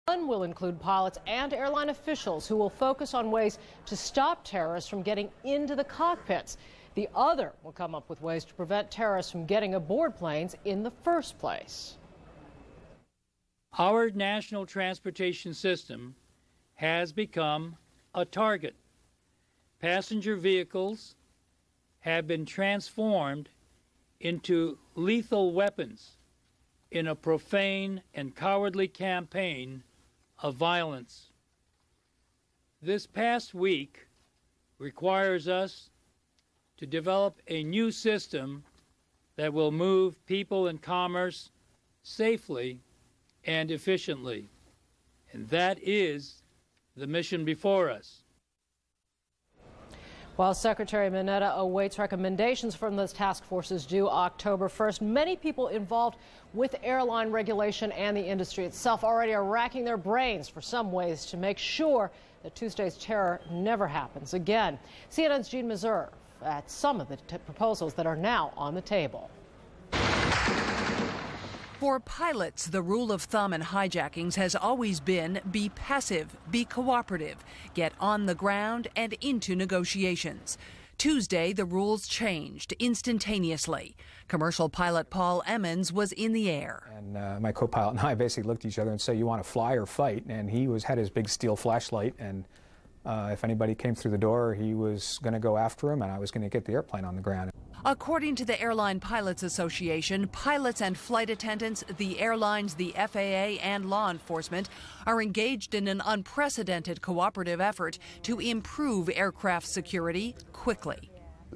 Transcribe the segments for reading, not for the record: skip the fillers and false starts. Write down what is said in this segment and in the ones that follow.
One will include pilots and airline officials who will focus on ways to stop terrorists from getting into the cockpits. The other will come up with ways to prevent terrorists from getting aboard planes in the first place. Our national transportation system has become a target. Passenger vehicles have been transformed into lethal weapons in a profane and cowardly campaign of violence. This past week requires us to develop a new system that will move people and commerce safely and efficiently. And that is the mission before us. While Secretary Mineta awaits recommendations from those task forces due October 1st, many people involved with airline regulation and the industry itself already are racking their brains for some ways to make sure that Tuesday's terror never happens again. CNN's Jean Meserve at some of the proposals that are now on the table. For pilots, the rule of thumb in hijackings has always been be passive, be cooperative, get on the ground and into negotiations. Tuesday, the rules changed instantaneously. Commercial pilot Paul Emmons was in the air. And my co-pilot and I basically looked at each other and said, "You want to fly or fight?" And he had his big steel flashlight, and if anybody came through the door, he was going to go after him, and I was going to get the airplane on the ground. According to the Airline Pilots Association, pilots and flight attendants, the airlines, the FAA, and law enforcement are engaged in an unprecedented cooperative effort to improve aircraft security quickly.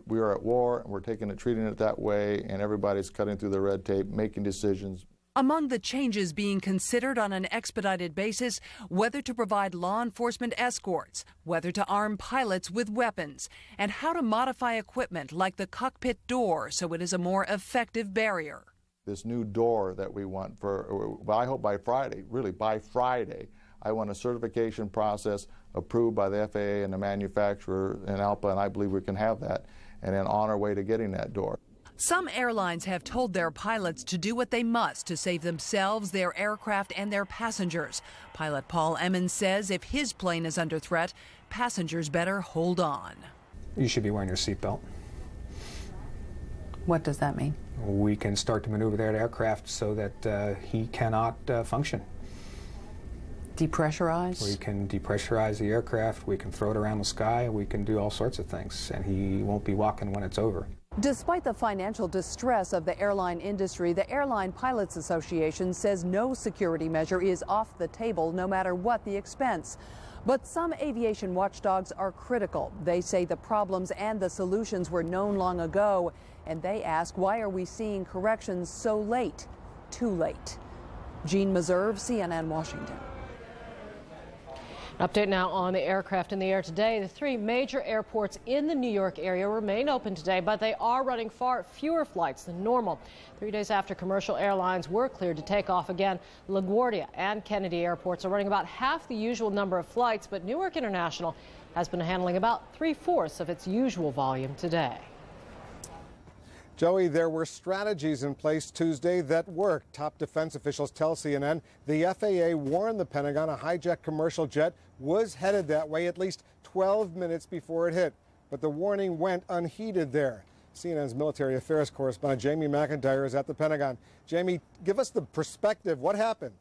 We are at war, and we're treating it that way, and everybody's cutting through the red tape, making decisions. Among the changes being considered on an expedited basis, whether to provide law enforcement escorts, whether to arm pilots with weapons, and how to modify equipment like the cockpit door so it is a more effective barrier. This new door that we want well, I hope by Friday, really by Friday, I want a certification process approved by the FAA and the manufacturer in ALPA, and I believe we can have that, and then on our way to getting that door. Some airlines have told their pilots to do what they must to save themselves, their aircraft, and their passengers. Pilot Paul Emmons says if his plane is under threat, passengers better hold on. You should be wearing your seatbelt. What does that mean? We can start to maneuver that aircraft so that he cannot function. Depressurize? We can depressurize the aircraft, we can throw it around the sky, we can do all sorts of things, and he won't be walking when it's over. Despite the financial distress of the airline industry, the Airline Pilots Association says no security measure is off the table, no matter what the expense. But some aviation watchdogs are critical. They say the problems and the solutions were known long ago, and they ask, why are we seeing corrections so late? Too late. Jean Meserve, CNN, Washington. An update now on the aircraft in the air today. The three major airports in the New York area remain open today, but they are running far fewer flights than normal. 3 days after commercial airlines were cleared to take off again, LaGuardia and Kennedy airports are running about half the usual number of flights, but Newark International has been handling about 3/4 of its usual volume today. Joey, there were strategies in place Tuesday that worked. Top defense officials tell CNN the FAA warned the Pentagon a hijacked commercial jet was headed that way at least 12 minutes before it hit. But the warning went unheeded there. CNN's military affairs correspondent Jamie McIntyre is at the Pentagon. Jamie, give us the perspective. What happened?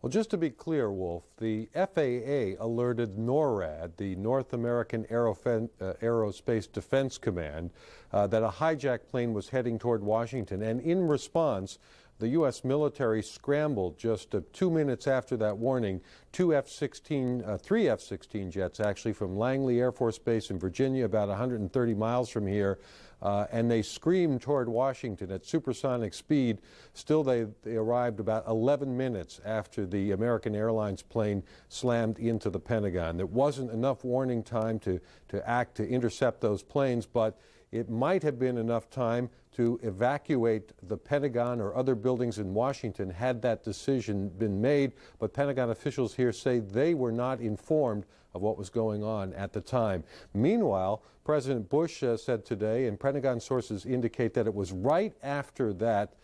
Well, just to be clear, Wolf, the FAA alerted NORAD, the North American Aerospace Defense Command, that a hijacked plane was heading toward Washington. And in response, the U.S. military scrambled just 2 minutes after that warning, three F-16 jets actually from Langley Air Force Base in Virginia, about 130 miles from here, and they screamed toward Washington at supersonic speed. Still, they arrived about 11 minutes after the American Airlines plane slammed into the Pentagon. There wasn't enough warning time to act to intercept those planes, but it might have been enough time to evacuate the Pentagon or other buildings in Washington had that decision been made. But Pentagon officials here say they were not informed of what was going on at the time. Meanwhile, President Bush said today, and Pentagon sources indicate that it was right after that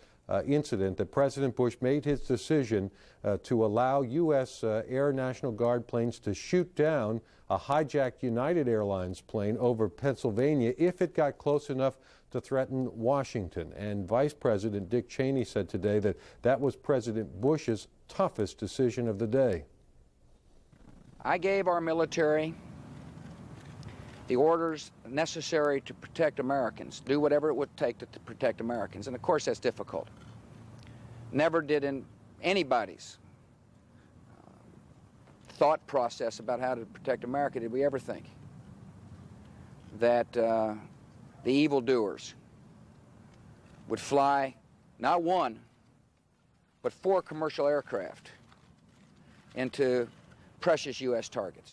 incident that President Bush made his decision to allow U.S. Air National Guard planes to shoot down a hijacked United Airlines plane over Pennsylvania if it got close enough to threaten Washington. And Vice President Dick Cheney said today that that was President Bush's toughest decision of the day. I gave our military the orders necessary to protect Americans, do whatever it would take to protect Americans. And of course that's difficult. Never did in anybody's thought process about how to protect America did we ever think that the evildoers would fly not one, but 4 commercial aircraft into precious U.S. targets.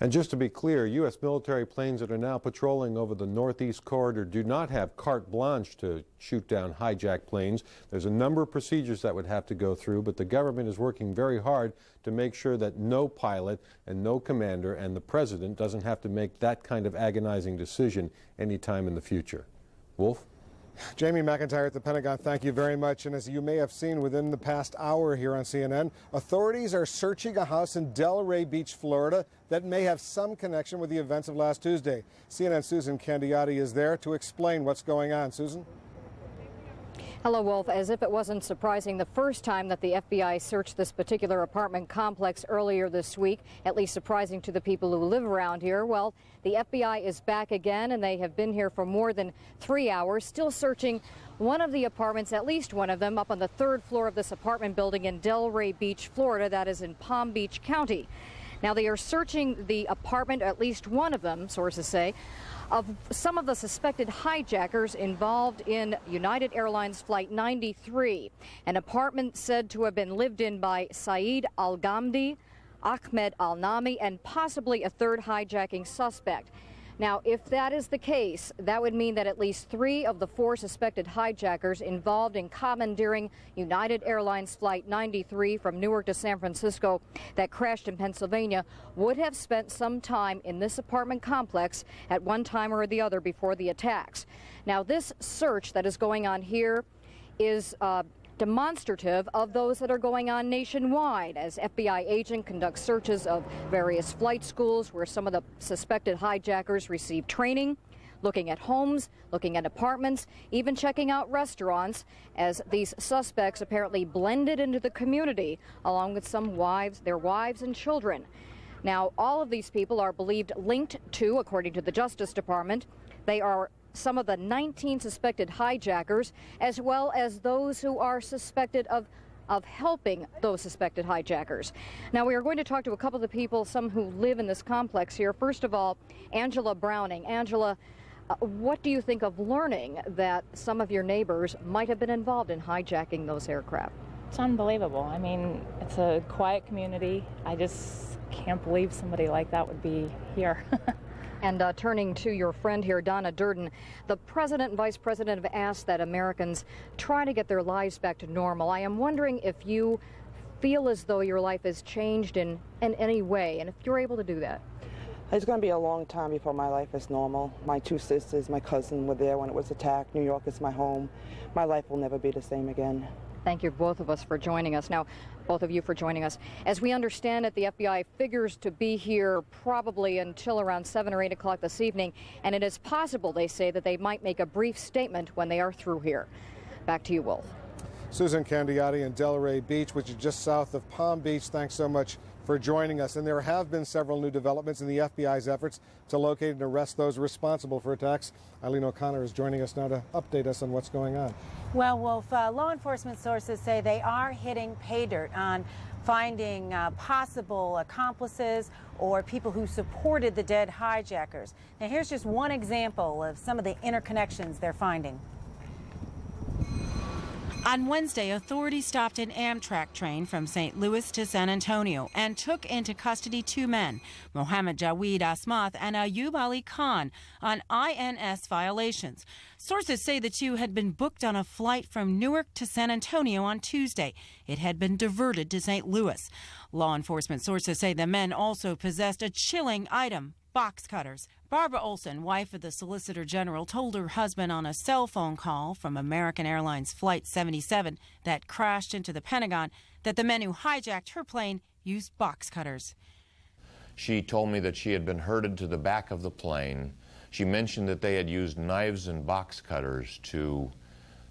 And just to be clear, U.S. military planes that are now patrolling over the Northeast Corridor do not have carte blanche to shoot down hijacked planes. There's a number of procedures that would have to go through, but the government is working very hard to make sure that no pilot and no commander and the president doesn't have to make that kind of agonizing decision anytime in the future. Wolf? Jamie McIntyre at the Pentagon, thank you very much. And as you may have seen within the past hour here on CNN, authorities are searching a house in Delray Beach, Florida that may have some connection with the events of last Tuesday. CNN's Susan Candiotti is there to explain what's going on. Susan? Hello, Wolf. As if it wasn't surprising, the first time that the FBI searched this particular apartment complex earlier this week, at least surprising to the people who live around here, well, the FBI is back again, and they have been here for more than 3 hours, still searching one of the apartments, at least one of them, up on the 3rd floor of this apartment building in Delray Beach, Florida, that is in Palm Beach County. Now, they are searching the apartment, at least one of them, sources say, of some of the suspected hijackers involved in United Airlines Flight 93, an apartment said to have been lived in by Saeed Al-Ghamdi, Ahmed Al-Nami, and possibly a 3rd hijacking suspect. Now, if that is the case, that would mean that at least 3 of the 4 suspected hijackers involved in commandeering United Airlines Flight 93 from Newark to San Francisco that crashed in Pennsylvania would have spent some time in this apartment complex at one time or the other before the attacks. Now, this search that is going on here is demonstrative of those that are going on nationwide as FBI agent conducts searches of various flight schools where some of the suspected hijackers receive training, looking at homes, looking at apartments, even checking out restaurants as these suspects apparently blended into the community along with their wives and children. Now, all of these people are believed linked to, according to the Justice Department, they are some of the 19 suspected hijackers, as well as those who are suspected of helping those suspected hijackers. Now, we are going to talk to a couple of the people, some who live in this complex here. First of all, Angela Browning. Angela, what do you think of learning that some of your neighbors might have been involved in hijacking those aircraft? It's unbelievable. I mean, it's a quiet community. I just can't believe somebody like that would be here. And turning to your friend here, Donna Durden, the president and vice president have asked that Americans try to get their lives back to normal. I am wondering if you feel as though your life has changed in any way, and if you're able to do that. It's going to be a long time before my life is normal. My 2 sisters, my cousin were there when it was attacked. New York is my home. My life will never be the same again. Thank you, both of us, for joining us. Now, both of you for joining us. As we understand it, the FBI figures to be here probably until around 7 or 8 o'clock this evening, and it is possible, they say, that they might make a brief statement when they are through here. Back to you, Wolf. Susan Candiotti in Delray Beach, which is just south of Palm Beach. Thanks so much for joining us. And there have been several new developments in the FBI's efforts to locate and arrest those responsible for attacks. Eileen O'Connor is joining us now to update us on what's going on. Well, Wolf, law enforcement sources say they are hitting pay dirt on finding possible accomplices or people who supported the dead hijackers. Now, here's just one example of some of the interconnections they're finding. On Wednesday, authorities stopped an Amtrak train from St. Louis to San Antonio and took into custody 2 men, Mohammed Jawed Asmath and Ayub Ali Khan, on INS violations. Sources say the 2 had been booked on a flight from Newark to San Antonio on Tuesday. It had been diverted to St. Louis. Law enforcement sources say the men also possessed a chilling item, box cutters. Barbara Olson, wife of the Solicitor General, told her husband on a cell phone call from American Airlines Flight 77 that crashed into the Pentagon that the men who hijacked her plane used box cutters. She told me that she had been herded to the back of the plane. She mentioned that they had used knives and box cutters to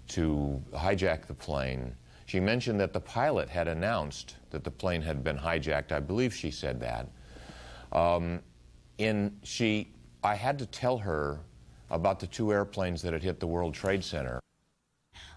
hijack the plane. She mentioned that the pilot had announced that the plane had been hijacked. I believe she said that. I had to tell her about the 2 airplanes that had hit the World Trade Center.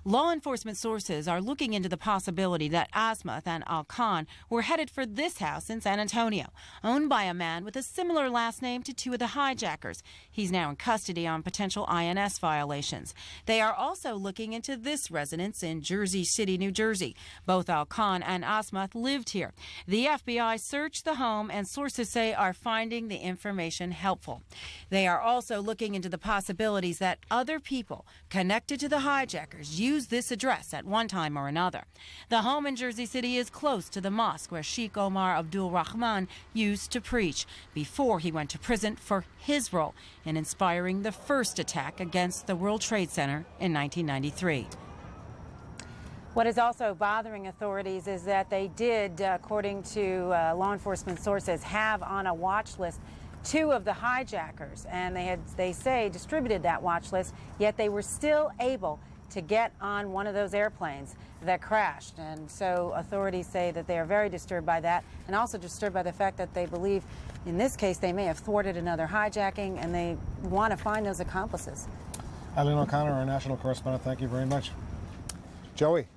Law enforcement sources are looking into the possibility that Asmath and Al-Khan were headed for this house in San Antonio, owned by a man with a similar last name to 2 of the hijackers. He's now in custody on potential INS violations. They are also looking into this residence in Jersey City, New Jersey. Both Al-Khan and Asmath lived here. The FBI searched the home, and sources say are finding the information helpful. They are also looking into the possibilities that other people connected to the hijackers used this address at one time or another. The home in Jersey City is close to the mosque where Sheikh Omar Abdul Rahman used to preach before he went to prison for his role in inspiring the first attack against the World Trade Center in 1993. What is also bothering authorities is that they did, according to law enforcement sources, have on a watch list 2 of the hijackers, and they say distributed that watch list, yet they were still able to get on one of those airplanes that crashed. And so authorities say that they are very disturbed by that, and also disturbed by the fact that they believe in this case they may have thwarted another hijacking, and they want to find those accomplices. Eileen O'Connor, our national correspondent, thank you very much. Joey.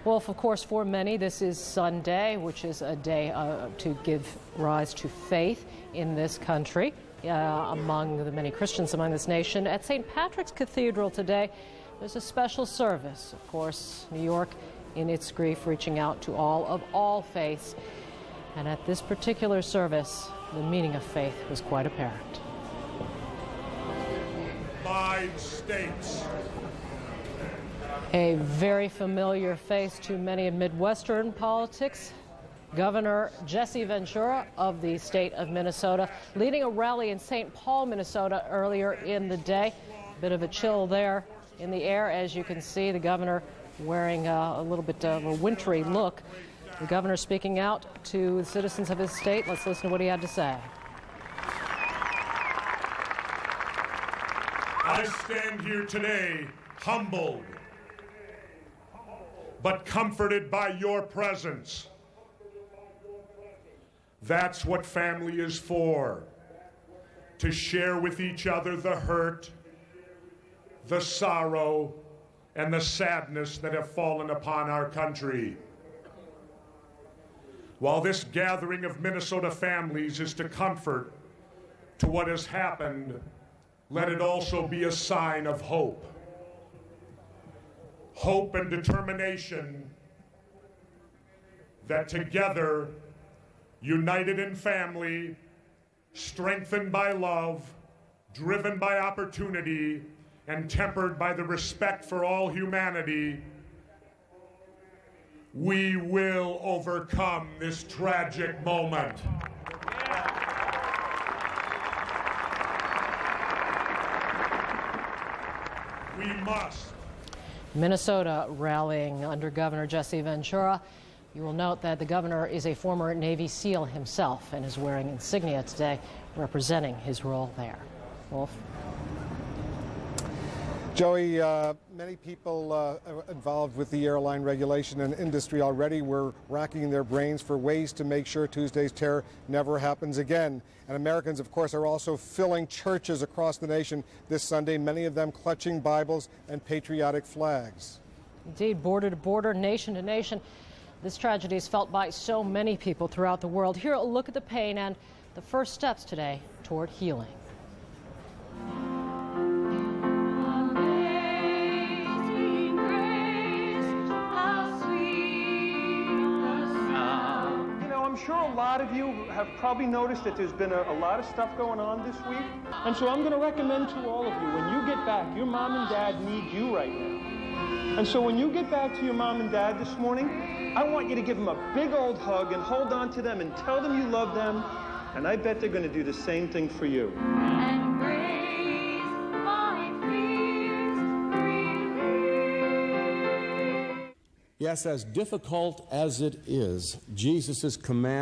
Wolf, of course, for many, this is Sunday, which is a day to give rise to faith in this country. Among the many Christians among this nation. At St. Patrick's Cathedral today, there's a special service. Of course, New York, in its grief, reaching out to all faiths. And at this particular service, the meaning of faith was quite apparent. 5 states. A very familiar face to many in Midwestern politics. Governor Jesse Ventura of the state of Minnesota leading a rally in St. Paul, Minnesota earlier in the day. A bit of a chill there in the air, as you can see. The governor wearing a little bit of a wintry look. The governor speaking out to the citizens of his state. Let's listen to what he had to say. I stand here today humbled, but comforted by your presence. That's what family is for, to share with each other the hurt, the sorrow, and the sadness that have fallen upon our country. While this gathering of Minnesota families is to comfort to what has happened, let it also be a sign of hope. Hope and determination that together, united in family, strengthened by love, driven by opportunity, and tempered by the respect for all humanity, we will overcome this tragic moment. We must. Minnesota rallying under Governor Jesse Ventura. You will note that the governor is a former Navy SEAL himself and is wearing insignia today representing his role there. Wolf. Joey, many people involved with the airline regulation and industry already were racking their brains for ways to make sure Tuesday's terror never happens again. And Americans, of course, are also filling churches across the nation this Sunday, many of them clutching Bibles and patriotic flags. Indeed, border to border, nation to nation. This tragedy is felt by so many people throughout the world. Here, a look at the pain and the first steps today toward healing. I'm sure a lot of you have probably noticed that there's been a lot of stuff going on this week. And so I'm going to recommend to all of you, when you get back, your mom and dad need you right now. And so when you get back to your mom and dad this morning, I want you to give them a big old hug and hold on to them and tell them you love them And I bet they're going to do the same thing for you. Yes, as difficult as it is, Jesus' command